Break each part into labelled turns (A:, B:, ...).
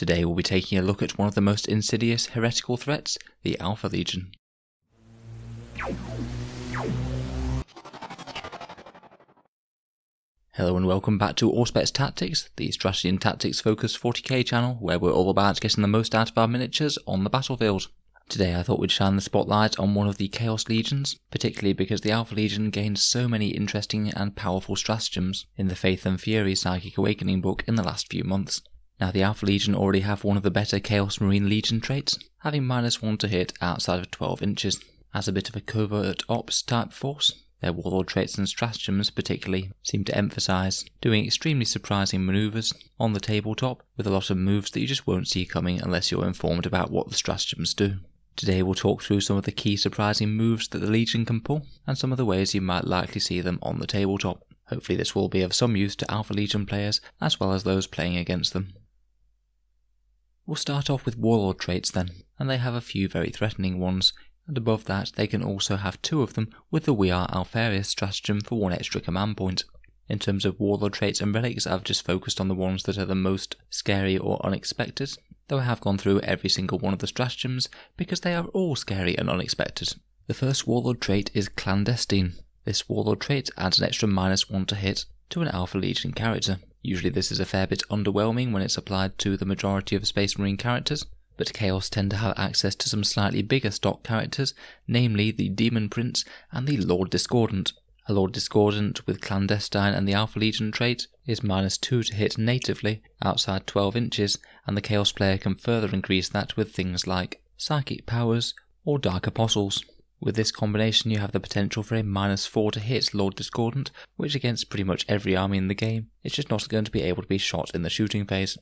A: Today we'll be taking a look at one of the most insidious heretical threats, the Alpha Legion. Hello and welcome back to Auspex Tactics, the strategy and tactics focused 40k channel where we're all about getting the most out of our miniatures on the battlefield. Today I thought we'd shine the spotlight on one of the Chaos Legions, particularly because the Alpha Legion gained so many interesting and powerful stratagems in the Faith and Fury Psychic Awakening book in the last few months. Now the Alpha Legion already have one of the better Chaos Marine Legion traits, having -1 to hit outside of 12 inches. As a bit of a covert ops type force, their Warlord traits and stratagems particularly seem to emphasise doing extremely surprising manoeuvres on the tabletop with a lot of moves that you just won't see coming unless you're informed about what the stratagems do. Today we'll talk through some of the key surprising moves that the Legion can pull and some of the ways you might likely see them on the tabletop. Hopefully this will be of some use to Alpha Legion players as well as those playing against them. We'll start off with Warlord traits then, and they have a few very threatening ones, and above that they can also have 2 of them with the We Are Alpharius stratagem for 1 extra command point. In terms of Warlord traits and relics, I've just focused on the ones that are the most scary or unexpected, though I have gone through every single one of the stratagems because they are all scary and unexpected. The first Warlord trait is Clandestine. This Warlord trait adds an extra -1 to hit to an Alpha Legion character. Usually this is a fair bit underwhelming when it's applied to the majority of Space Marine characters, but Chaos tend to have access to some slightly bigger stock characters, namely the Demon Prince and the Lord Discordant. A Lord Discordant with Clandestine and the Alpha Legion trait is -2 to hit natively outside 12 inches, and the Chaos player can further increase that with things like Psychic Powers or Dark Apostles. With this combination you have the potential for a -4 to hit Lord Discordant, which against pretty much every army in the game is just not going to be able to be shot in the shooting phase.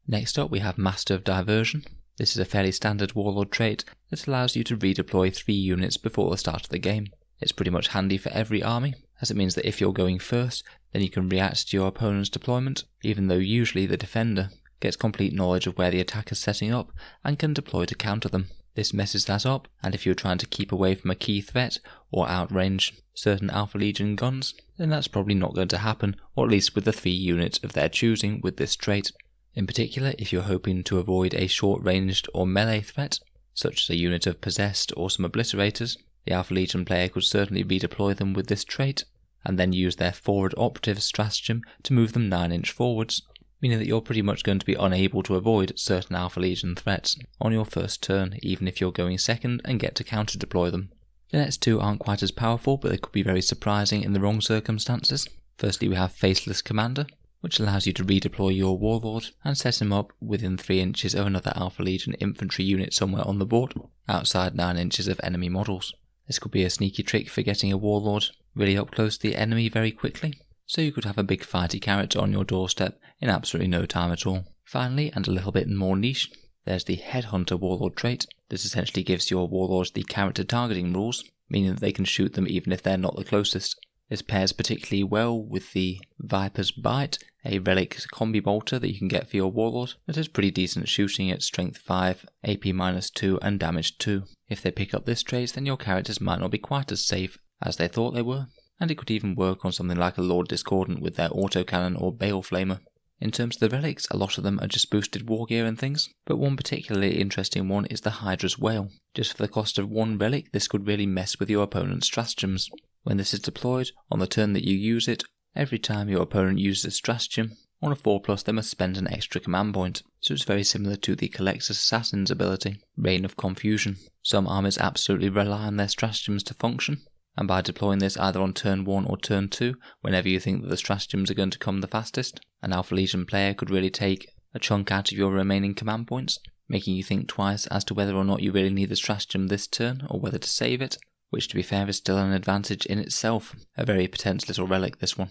A: Next up we have Master of Diversion. This is a fairly standard Warlord trait that allows you to redeploy 3 units before the start of the game. It's pretty much handy for every army, as it means that if you're going first, then you can react to your opponent's deployment, even though usually the defender gets complete knowledge of where the attacker's setting up and can deploy to counter them. This messes that up, and if you're trying to keep away from a key threat or outrange certain Alpha Legion guns, then that's probably not going to happen, or at least with the 3 units of their choosing with this trait. In particular, if you're hoping to avoid a short-ranged or melee threat, such as a unit of Possessed or some Obliterators, the Alpha Legion player could certainly redeploy them with this trait, and then use their Forward Operative stratagem to move them 9-inch forwards, meaning that you're pretty much going to be unable to avoid certain Alpha Legion threats on your first turn, even if you're going second and get to counter-deploy them. The next 2 aren't quite as powerful, but they could be very surprising in the wrong circumstances. Firstly, we have Faceless Commander, which allows you to redeploy your Warlord and set him up within 3 inches of another Alpha Legion infantry unit somewhere on the board, outside 9 inches of enemy models. This could be a sneaky trick for getting a Warlord really up close to the enemy very quickly, so you could have a big fighty character on your doorstep in absolutely no time at all. Finally, and a little bit more niche, there's the Headhunter Warlord trait. This essentially gives your Warlords the character targeting rules, meaning that they can shoot them even if they're not the closest. This pairs particularly well with the Viper's Bite, a relic combi bolter that you can get for your Warlord that has pretty decent shooting at strength 5, AP -2 and damage 2. If they pick up this trait, then your characters might not be quite as safe as they thought they were, and it could even work on something like a Lord Discordant with their autocannon or Bale Flamer. In terms of the relics, a lot of them are just boosted war gear and things, but one particularly interesting one is the Hydra's Whale. Just for the cost of 1 relic, this could really mess with your opponent's stratagems. When this is deployed, on the turn that you use it, every time your opponent uses a stratagem, on a 4+, they must spend an extra command point, so it's very similar to the Collector's Assassin's ability, Reign of Confusion. Some armies absolutely rely on their stratagems to function, and by deploying this either on turn 1 or turn 2, whenever you think that the stratagems are going to come the fastest, an Alpha Legion player could really take a chunk out of your remaining command points, making you think twice as to whether or not you really need the stratagem this turn or whether to save it, which to be fair is still an advantage in itself. A very potent little relic, this one.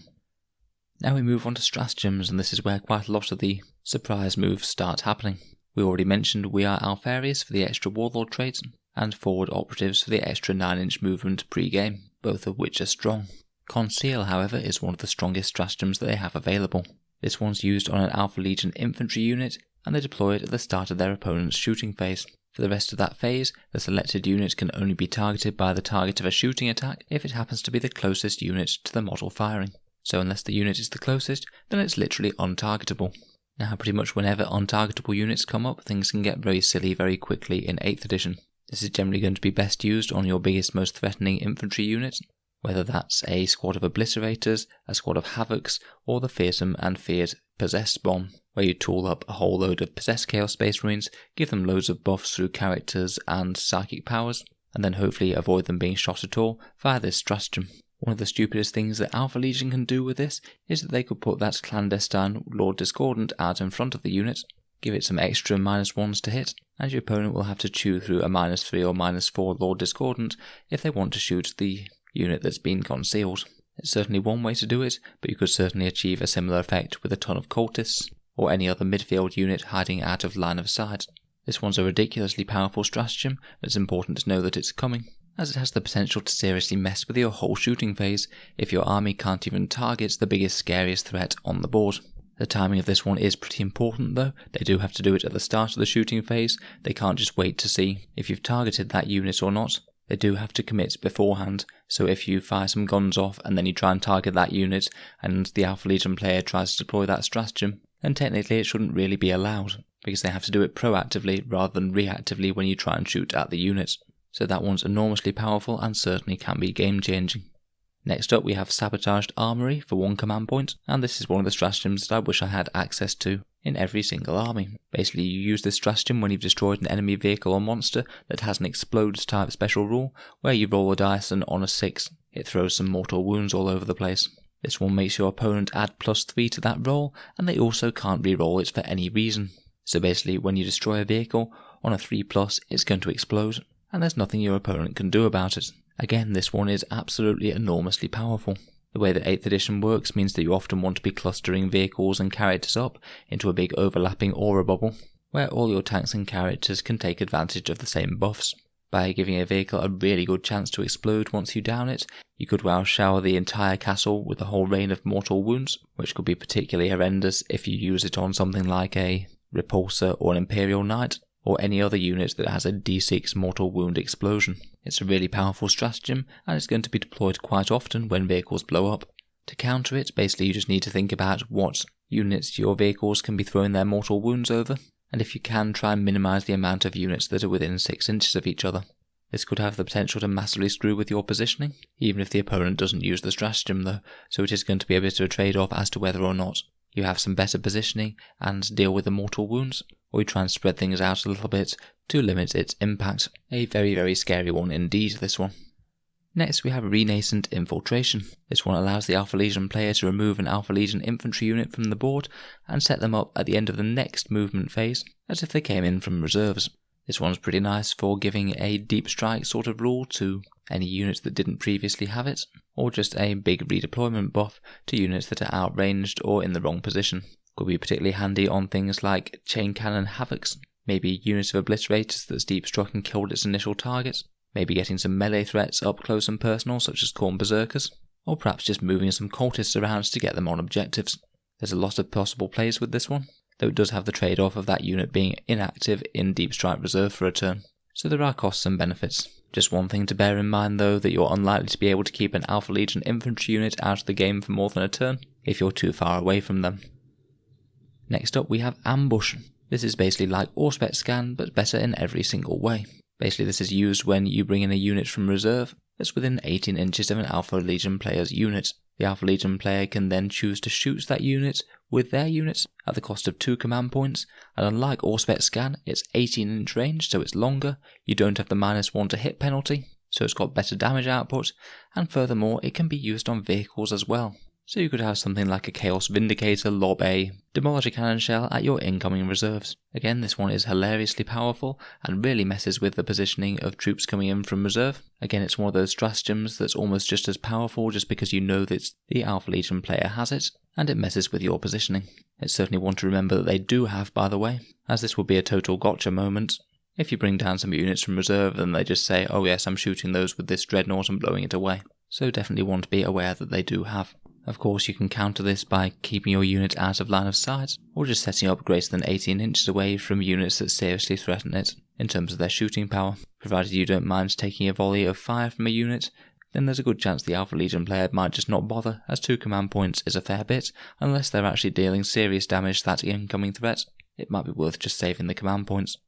A: Now we move on to stratagems, and this is where quite a lot of the surprise moves start happening. We already mentioned We Are Alpharius for the extra Warlord trait, and Forward Operatives for the extra 9-inch movement pre-game, both of which are strong. Conceal, however, is one of the strongest stratagems that they have available. This one's used on an Alpha Legion infantry unit, and they deploy it at the start of their opponent's shooting phase. For the rest of that phase, the selected unit can only be targeted by the target of a shooting attack if it happens to be the closest unit to the model firing. So unless the unit is the closest, then it's literally untargetable. Now pretty much whenever untargetable units come up, things can get very silly very quickly in 8th edition. This is generally going to be best used on your biggest, most threatening infantry units, whether that's a squad of obliterators, a squad of havocs, or the fearsome and feared possessed bomb, where you tool up a whole load of possessed chaos space marines, give them loads of buffs through characters and psychic powers, and then hopefully avoid them being shot at all via this stratagem. One of the stupidest things that Alpha Legion can do with this is that they could put that clandestine Lord Discordant out in front of the unit, give it some extra -1s to hit, and your opponent will have to chew through a -3 or -4 Lord Discordant if they want to shoot the unit that's been concealed. It's certainly one way to do it, but you could certainly achieve a similar effect with a ton of cultists, or any other midfield unit hiding out of line of sight. This one's a ridiculously powerful stratagem, but it's important to know that it's coming, as it has the potential to seriously mess with your whole shooting phase if your army can't even target the biggest, scariest threat on the board. The timing of this one is pretty important though. They do have to do it at the start of the shooting phase. They can't just wait to see if you've targeted that unit or not. They do have to commit beforehand, so if you fire some guns off and then you try and target that unit and the Alpha Legion player tries to deploy that stratagem, then technically it shouldn't really be allowed, because they have to do it proactively rather than reactively when you try and shoot at the unit. So that one's enormously powerful and certainly can be game changing. Next up we have Sabotaged Armory for 1 command point, and this is one of the stratagems that I wish I had access to in every single army. Basically you use this stratagem when you've destroyed an enemy vehicle or monster that has an explodes type special rule, where you roll a dice and on a 6 it throws some mortal wounds all over the place. This one makes your opponent add +3 to that roll, and they also can't re-roll it for any reason. So basically when you destroy a vehicle on a 3+, it's going to explode, and there's nothing your opponent can do about it. Again, this one is absolutely enormously powerful. The way that 8th edition works means that you often want to be clustering vehicles and characters up into a big overlapping aura bubble, where all your tanks and characters can take advantage of the same buffs. By giving a vehicle a really good chance to explode once you down it, you could well shower the entire castle with a whole rain of mortal wounds, which could be particularly horrendous if you use it on something like a Repulsor or an Imperial Knight, or any other unit that has a d6 mortal wound explosion. It's a really powerful stratagem, and it's going to be deployed quite often when vehicles blow up. To counter it, basically you just need to think about what units your vehicles can be throwing their mortal wounds over, and if you can, try and minimise the amount of units that are within 6 inches of each other. This could have the potential to massively screw with your positioning, even if the opponent doesn't use the stratagem though, so it is going to be a bit of a trade-off as to whether or not you have some better positioning and deal with the mortal wounds, or you try and spread things out a little bit to limit its impact. A very, very scary one indeed, this one. Next we have Rhiness and Infiltration. This one allows the Alpha Legion player to remove an Alpha Legion infantry unit from the board and set them up at the end of the next movement phase, as if they came in from reserves. This one's pretty nice for giving a deep strike sort of rule to any units that didn't previously have it, or just a big redeployment buff to units that are outranged or in the wrong position. Could be particularly handy on things like chain cannon havocs, maybe units of obliterators that's deep struck and killed its initial target, maybe getting some melee threats up close and personal such as Khorne Berserkers, or perhaps just moving some cultists around to get them on objectives. There's a lot of possible plays with this one, though it does have the trade-off of that unit being inactive in Deep Strike Reserve for a turn, so there are costs and benefits. Just one thing to bear in mind though, that you're unlikely to be able to keep an Alpha Legion infantry unit out of the game for more than a turn if you're too far away from them. Next up we have Ambush. This is basically like Auspex Scan, but better in every single way. Basically this is used when you bring in a unit from reserve that's within 18 inches of an Alpha Legion player's unit. The Alpha Legion player can then choose to shoot that unit with their units at the cost of 2 command points, and unlike Auspex Scan, it's 18-inch range, so it's longer, you don't have the -1 to hit penalty, so it's got better damage output, and furthermore it can be used on vehicles as well. So you could have something like a Chaos Vindicator lob a Demolisher Cannon Shell at your incoming reserves. Again, this one is hilariously powerful and really messes with the positioning of troops coming in from reserve. Again, it's one of those stratagems that's almost just as powerful just because you know that the Alpha Legion player has it, and it messes with your positioning. It's certainly one to remember that they do have, by the way, as this would be a total gotcha moment. If you bring down some units from reserve and they just say, oh yes, I'm shooting those with this dreadnought and blowing it away. So definitely want to be aware that they do have. Of course, you can counter this by keeping your unit out of line of sight, or just setting up greater than 18 inches away from units that seriously threaten it in terms of their shooting power. Provided you don't mind taking a volley of fire from a unit, then there's a good chance the Alpha Legion player might just not bother, as 2 command points is a fair bit, unless they're actually dealing serious damage to that incoming threat. It might be worth just saving the command points.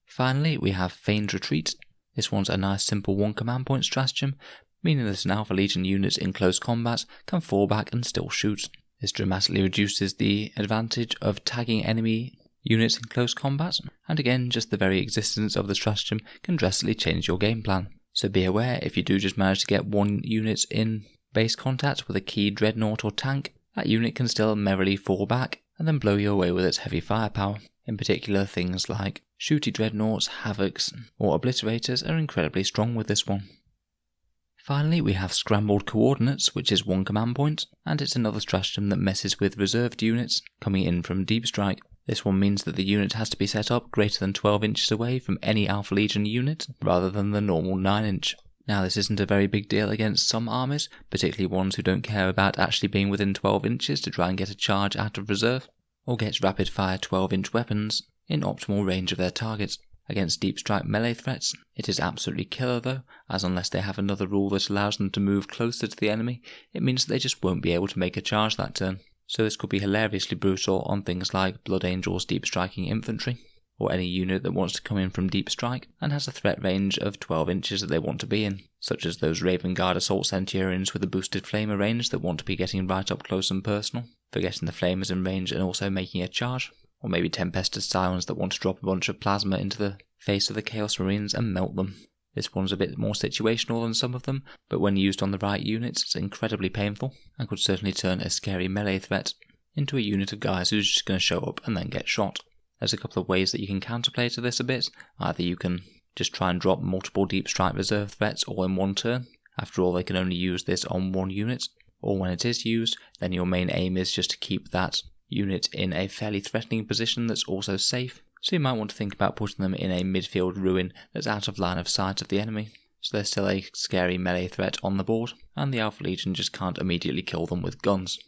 A: Finally, we have Feigned Retreat. This one's a nice simple 1 command point stratagem, meaning that an Alpha Legion unit in close combat can fall back and still shoot. This dramatically reduces the advantage of tagging enemy units in close combat, and again, just the very existence of the stratagem can drastically change your game plan. So be aware, if you do just manage to get 1 unit in base contact with a key dreadnought or tank, that unit can still merrily fall back and then blow you away with its heavy firepower. In particular, things like shooty dreadnoughts, havocs, or obliterators are incredibly strong with this one. Finally, we have Scrambled Coordinates, which is 1 command point, and it's another stratagem that messes with reserved units coming in from Deep Strike. This one means that the unit has to be set up greater than 12 inches away from any Alpha Legion unit, rather than the normal 9 inch. Now, this isn't a very big deal against some armies, particularly ones who don't care about actually being within 12 inches to try and get a charge out of reserve, or get rapid fire 12 inch weapons in optimal range of their targets. Against deep strike melee threats, it is absolutely killer though, as unless they have another rule that allows them to move closer to the enemy, it means that they just won't be able to make a charge that turn. So this could be hilariously brutal on things like Blood Angels deep striking infantry, or any unit that wants to come in from deep strike and has a threat range of 12 inches that they want to be in, such as those Raven Guard Assault Centurions with a boosted flamer range that want to be getting right up close and personal, for getting the flamers in range and also making a charge, or maybe Tempested Scions that want to drop a bunch of plasma into the face of the Chaos Marines and melt them. This one's a bit more situational than some of them, but when used on the right units it's incredibly painful, and could certainly turn a scary melee threat into a unit of guys who's just going to show up and then get shot. There's a couple of ways that you can counterplay to this a bit. Either you can just try and drop multiple deep strike reserve threats all in one turn, after all they can only use this on 1 unit, or when it is used, then your main aim is just to keep that unit in a fairly threatening position that's also safe, so you might want to think about putting them in a midfield ruin that's out of line of sight of the enemy, so there's still a scary melee threat on the board, and the Alpha Legion just can't immediately kill them with guns.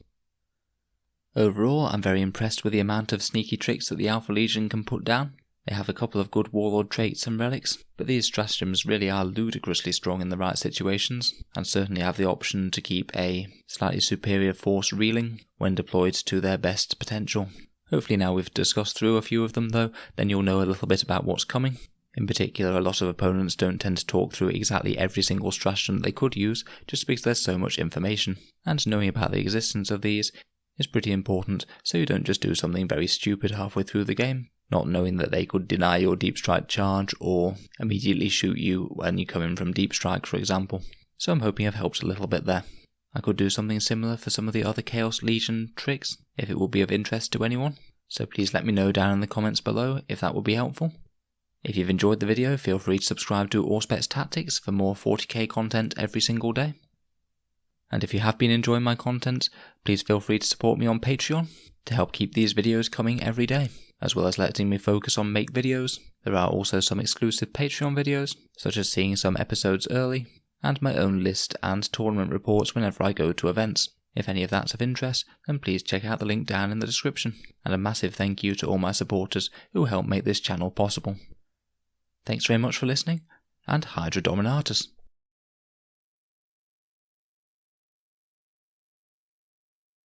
A: Overall, I'm very impressed with the amount of sneaky tricks that the Alpha Legion can put down. They have a couple of good Warlord traits and relics, but these stratagems really are ludicrously strong in the right situations, and certainly have the option to keep a slightly superior force reeling when deployed to their best potential. Hopefully now we've discussed through a few of them though, then you'll know a little bit about what's coming. In particular, a lot of opponents don't tend to talk through exactly every single stratagem they could use, just because there's so much information, and knowing about the existence of these is pretty important, so you don't just do something very stupid halfway through the game, not knowing that they could deny your deep strike charge or immediately shoot you when you come in from deep strike, for example. So I'm hoping I've helped a little bit there. I could do something similar for some of the other Chaos Legion tricks, if it would be of interest to anyone, so please let me know down in the comments below if that would be helpful. If you've enjoyed the video, feel free to subscribe to Auspex Tactics for more 40k content every single day. And if you have been enjoying my content, please feel free to support me on Patreon to help keep these videos coming every day, as well as letting me focus on make videos. There are also some exclusive Patreon videos, such as seeing some episodes early, and my own list and tournament reports whenever I go to events. If any of that's of interest, then please check out the link down in the description, and a massive thank you to all my supporters who help make this channel possible. Thanks very much for listening, and Hydra Dominatus.